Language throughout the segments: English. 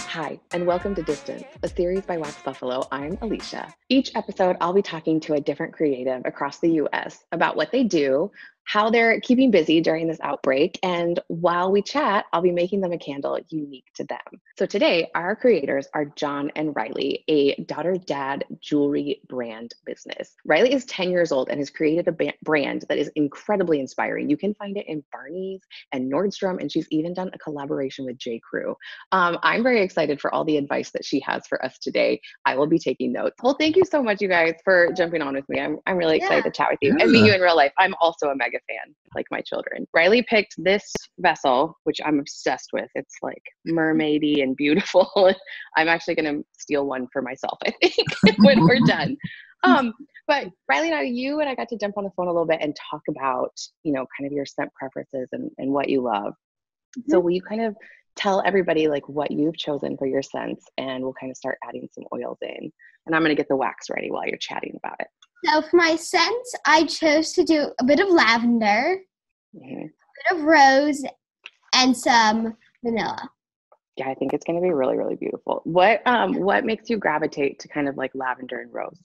Hi, and welcome to Distance, a series by Wax Buffalo. I'm Alicia. Each episode, I'll be talking to a different creative across the US about what they do, how they're keeping busy during this outbreak, and while we chat, I'll be making them a candle unique to them. So today, our creators are John and Riley, a daughter-dad jewelry brand business. Riley is 10 years old and has created a brand that is incredibly inspiring. You can find it in Barney's and Nordstrom, and she's even done a collaboration with J. Crew. I'm very excited for all the advice that she has for us today. I will be taking notes. Well, thank you so much, you guys, for jumping on with me. I'm really excited to chat with you and meet you in real life. I'm also a mega fan, like my children. Riley picked this vessel, which I'm obsessed with. It's like mermaidy and beautiful. I'm actually going to steal one for myself, I think, when we're done. But Riley and I got to jump on the phone a little bit and talk about, kind of your scent preferences and what you love. Mm-hmm. So will you kind of tell everybody like what you've chosen for your scents, and we'll kind of start adding some oils in. And I'm going to get the wax ready while you're chatting about it. So for my scents, I chose to do a bit of lavender, a bit of rose, and some vanilla. Yeah, I think it's going to be really, really beautiful. What makes you gravitate to kind of like lavender and rose?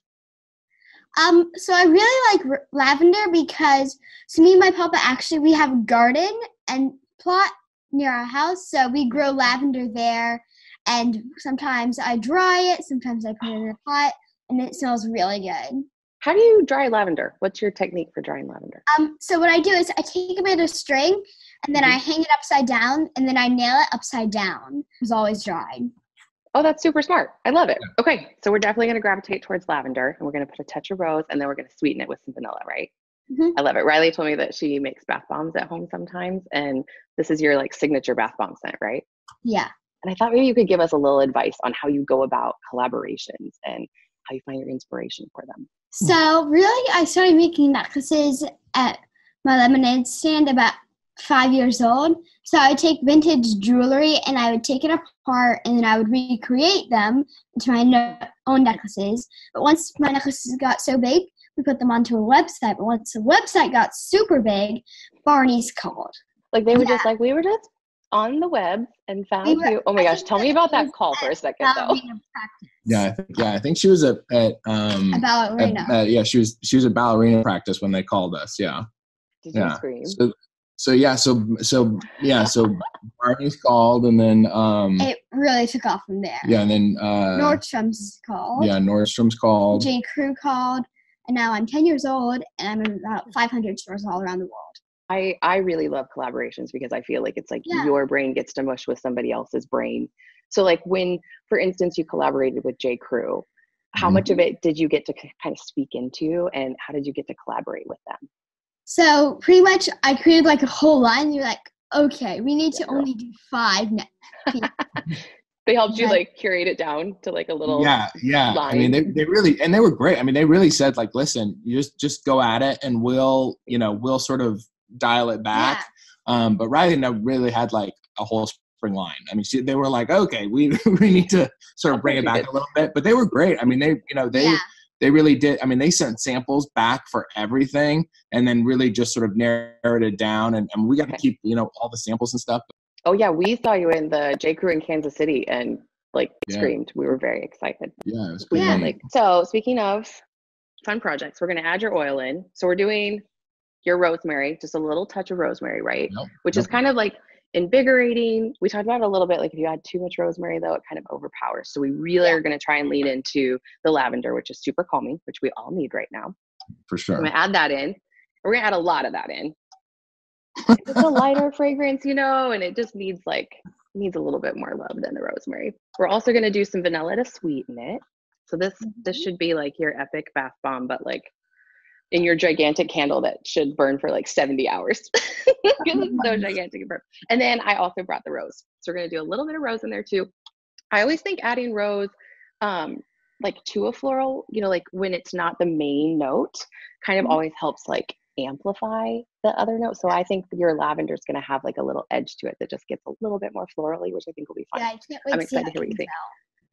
So I really like lavender because me and my papa we have a garden and plot near our house, so we grow lavender there, and sometimes I dry it, sometimes I put it in a pot, and it smells really good. How do you dry lavender? What's your technique for drying lavender? So what I do is I take a bit of string, and then I hang it upside down, and then I nail it upside down. It's always dried. Oh, that's super smart. I love it. Okay, so we're definitely going to gravitate towards lavender, and we're going to put a touch of rose, and then we're going to sweeten it with some vanilla, right? Mm-hmm. I love it. Riley told me that she makes bath bombs at home sometimes, and this is your like signature bath bomb scent, right? Yeah. And I thought maybe you could give us a little advice on how you go about collaborations and how you find your inspiration for them. So really, I started making necklaces at my lemonade stand about 5 years old. So I would take vintage jewelry and I would take it apart, and then I would recreate them into my own necklaces. But once my necklaces got so big, we put them onto a website. But once the website got super big, Barney's called. Like they were just like, we were just on the web and found you. Oh my gosh, tell me about that call for a second though. I think she was at ballerina. She was at ballerina practice when they called us. Yeah. Did you scream? So Barney's called, and then it really took off from there. Yeah, and then Nordstrom's called. Yeah, Nordstrom's called. J. Crew called, and now I'm 10 years old, and I'm in about 500 stores all around the world. I really love collaborations because I feel like it's like your brain gets to mush with somebody else's brain. So like when, for instance, you collaborated with J. Crew, how much of it did you get to kind of speak into, and how did you get to collaborate with them? So pretty much I created like a whole line. You're like, okay, we need to only do 5 people. They helped you like curate it down to like a little line. I mean, they really, and they were great. I mean, they really said like, listen, you just go at it, and we'll sort of dial it back. But Riley really had like a whole spring line. I mean, they were like, okay, we need to sort of bring it back a little bit. But they were great. I mean, they really did. I mean, they sent samples back for everything, and then really just sort of narrowed it down. And we got to keep, all the samples and stuff. Oh yeah, we saw you in the J. Crew in Kansas City and screamed. We were very excited. Yeah, it was great. So speaking of fun projects, we're going to add your oil in. So we're doing your rosemary, just a little touch of rosemary, right? Which is kind of like invigorating. We talked about it a little bit, like if you add too much rosemary though, it kind of overpowers. So we really are going to try and lean into the lavender, which is super calming, which we all need right now. For sure. I'm going to add that in. We're going to add a lot of that in. It's a lighter fragrance, and it just needs a little bit more love than the rosemary. We're also going to do some vanilla to sweeten it. So this should be like your epic bath bomb, but like in your gigantic candle that should burn for like 70 hours. Because it's so gigantic and burn. And then I also brought the rose. So we're going to do a little bit of rose in there too. I always think adding rose like to a floral, like when it's not the main note, kind of always helps like amplify the other note. So I think your lavender is going to have like a little edge to it that just gets a little bit more florally, which I think will be fun. Yeah, I can't wait. I'm excited to hear what you think.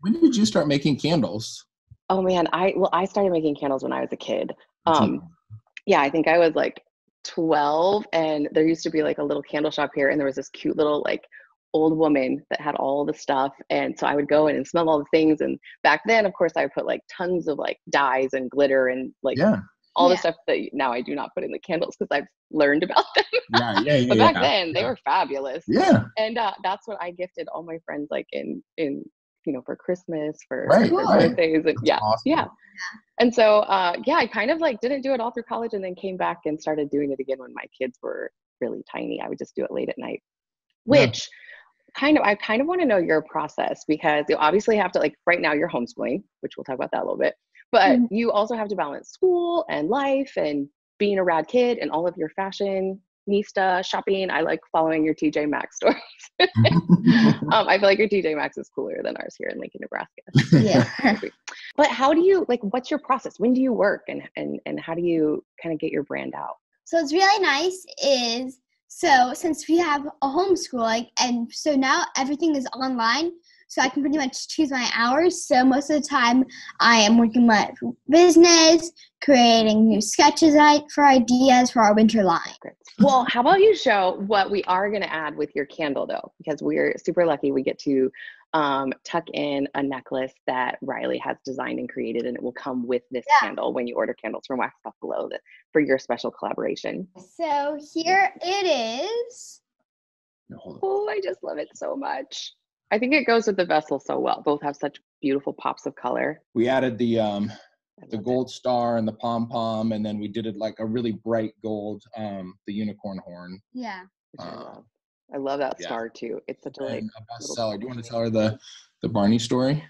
When did you start making candles? Oh man, I started making candles when I was a kid. I think I was like 12, and there used to be like a little candle shop here, and there was this cute little like old woman that had all the stuff. And so I would go in and smell all the things. And back then, of course, I would put like tons of like dyes and glitter and like all the stuff that now I do not put in the candles because I've learned about them. But back then they were fabulous. Yeah. And that's what I gifted all my friends, like in for Christmas, for birthdays. And awesome. And so, I kind of like didn't do it all through college and then came back and started doing it again when my kids were really tiny. I would just do it late at night, which I kind of want to know your process, because you obviously have to, like, right now you're homeschooling, which we'll talk about that a little bit, but you also have to balance school and life and being a rad kid and all of your fashionista shopping. I like following your TJ Maxx stories. I feel like your TJ Maxx is cooler than ours here in Lincoln, Nebraska. Yeah. But how do you, like, what's your process? When do you work and how do you kind of get your brand out? So what's really nice is, so since we have a homeschooling, and so now everything is online, so I can pretty much choose my hours. So most of the time I am working my business, creating new sketches for ideas for our winter line. Well, how about you show what we are going to add with your candle, though, because we're super lucky we get to tuck in a necklace that Riley has designed and created, and it will come with this candle when you order candles from Wax Buffalo for your special collaboration. So here it is. Oh, I just love it so much. I think it goes with the vessel so well. Both have such beautiful pops of color. We added the gold star and the pom-pom, and then we did it like a really bright gold, the unicorn horn. Yeah. I love that star too. It's such a bestseller. Do you want to tell her the Barney story?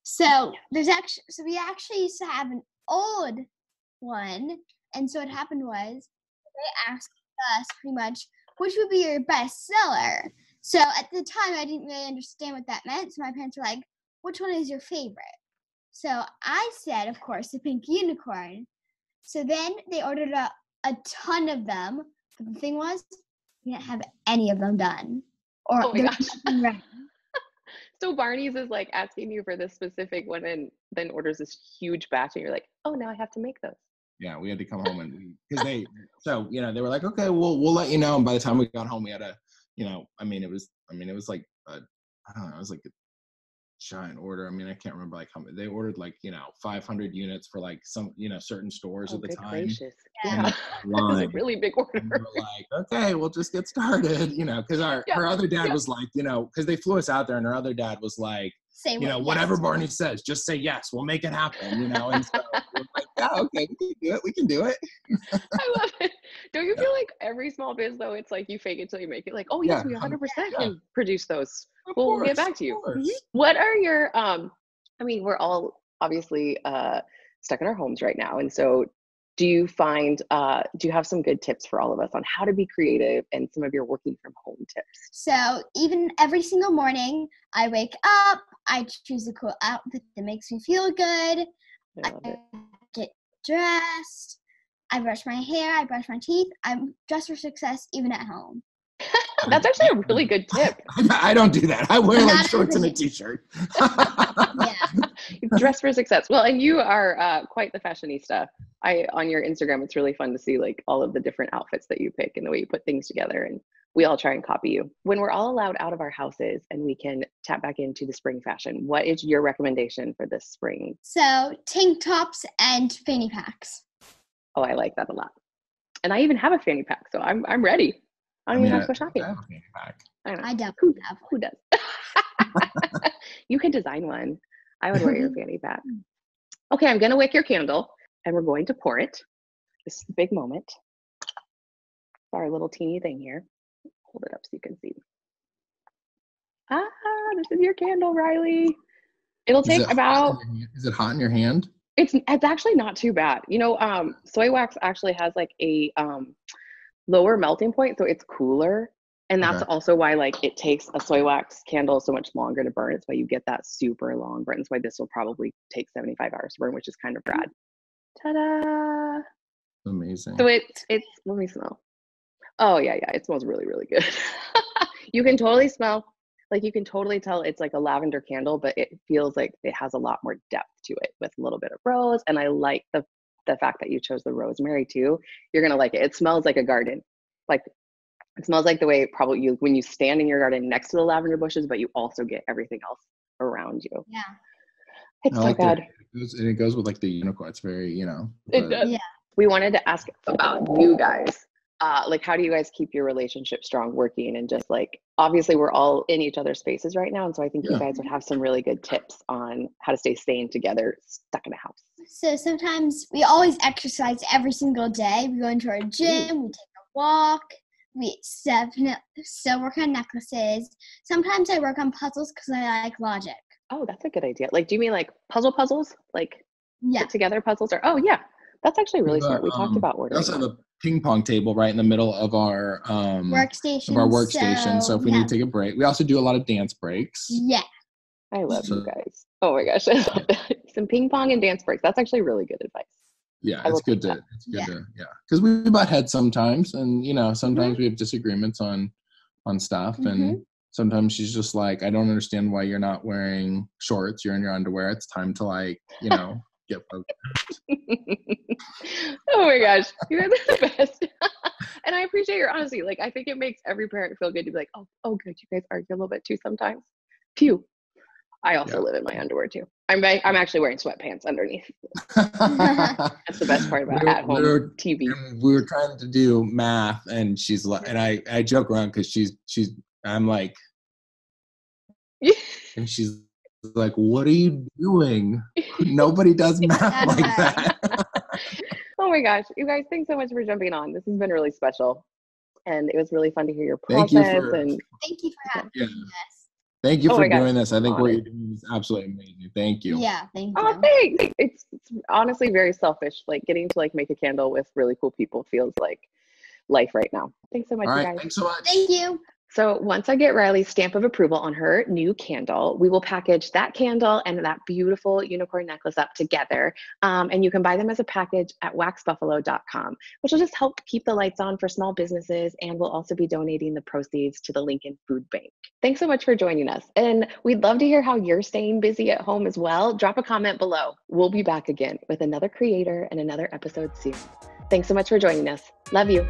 So we actually used to have an old one, and so what happened was they asked us pretty much which would be your best seller. So at the time I didn't really understand what that meant. So my parents were like, "Which one is your favorite?" So I said, of course, the pink unicorn. So then they ordered a ton of them. But the thing was, we didn't have any of them done. Or oh my gosh. So Barney's is like asking you for this specific one and then orders this huge batch and you're like, oh, now I have to make those. Yeah, we had to come home and because they were like, okay, we'll let you know. And by the time we got home, we had a, it was like, I don't know, it was like a giant order. I mean, I can't remember like how many they ordered, like 500 units for like some certain stores at the time. Gracious. Yeah, it was a really big order. And we're like, okay, we'll just get started, because her other dad was like, because they flew us out there, and her other dad was like, whatever Barney says, just say yes, we'll make it happen, And so we're like, yeah, okay, we can do it. I love it. Don't you feel like every small biz though, it's like you fake it till you make it? Like, oh yes, we 100% can produce those. We'll get back to you. What are your we're all obviously stuck in our homes right now, and so do you have some good tips for all of us on how to be creative and some of your working from home tips? So even every single morning I wake up, I choose a cool outfit that makes me feel good. I get dressed, I brush my hair, I brush my teeth. I'm dressed for success even at home. That's actually a really good tip. I don't do that. I wear like shorts and a t-shirt. Dress for success. Well, and you are quite the fashionista. On your Instagram, it's really fun to see like all of the different outfits that you pick and the way you put things together. And we all try and copy you. When we're all allowed out of our houses and we can tap back into the spring fashion, what is your recommendation for this spring? So tank tops and fanny packs. Oh, I like that a lot. And I even have a fanny pack, so I'm ready. I don't even have to go shopping. I have a fanny pack. I definitely have one. Who does? You could design one. I would wear your fanny pack. Okay, I'm going to wick your candle, and we're going to pour it. This is the big moment. It's our little teeny thing here. Hold it up so you can see. This is your candle, Riley. It'll take about... Is it hot in your hand? It's actually not too bad. Soy wax actually has like a lower melting point, so it's cooler. And that's also why like it takes a soy wax candle so much longer to burn. It's why you get that super long burn. That's why this will probably take 75 hours to burn, which is kind of rad. Ta-da! Amazing. So it's let me smell. Oh yeah, it smells really, really good. You can totally smell, like you can totally tell it's like a lavender candle, but it feels like it has a lot more depth to it with a little bit of rose. And I like the fact that you chose the rosemary too. You're gonna like it. It smells like a garden. Like It smells like the way probably you when you stand in your garden next to the lavender bushes, but you also get everything else around you. Yeah. It's I so like good. It goes with like the unicorn. It's very, It does. Yeah. We wanted to ask about you guys. Like, how do you guys keep your relationship strong working? And just like, obviously, we're all in each other's spaces right now. And so I think you guys would have some really good tips on how to stay sane together, stuck in a house. So sometimes we always exercise every single day. We go into our gym, we take a walk, we still work on necklaces. Sometimes I work on puzzles because I like logic. Oh, that's a good idea. Like, do you mean like puzzles? Like put together puzzles? Or, oh, yeah, that's actually really smart. We talked about ordering. We also have a ping pong table right in the middle of our workstation. So if we need to take a break, we also do a lot of dance breaks. Yeah. I love you guys. Oh my gosh, I love that. Some ping pong and dance breaks. That's actually really good advice. Yeah, it's good to because we butt heads sometimes, and sometimes we have disagreements on stuff, and sometimes she's just like, I don't understand why you're not wearing shorts. You're in your underwear. It's time to get focused. Oh my gosh, you guys are the best. And I appreciate your honesty. Like, I think it makes every parent feel good to be like, oh, good. You guys argue a little bit too sometimes. Phew. I also live in my underwear too. I'm actually wearing sweatpants underneath. That's the best part about at-home TV. We were trying to do math, and she's like, and I joke around because I'm like, and she's like, what are you doing? Nobody does math like that. Oh my gosh, you guys, thanks so much for jumping on. This has been really special, and it was really fun to hear your process. Thank you for having us. Thank you for doing this. I think what you're doing is absolutely amazing. Thank you. Yeah, thank you. Oh, thanks. It's honestly very selfish. Like, getting to make a candle with really cool people feels like life right now. Thanks so much, you guys. Thanks so much. Thank you. So once I get Riley's stamp of approval on her new candle, we will package that candle and that beautiful unicorn necklace up together. And you can buy them as a package at waxbuffalo.com, which will just help keep the lights on for small businesses. And we'll also be donating the proceeds to the Lincoln Food Bank. Thanks so much for joining us. And we'd love to hear how you're staying busy at home as well. Drop a comment below. We'll be back again with another creator and another episode soon. Thanks so much for joining us. Love you.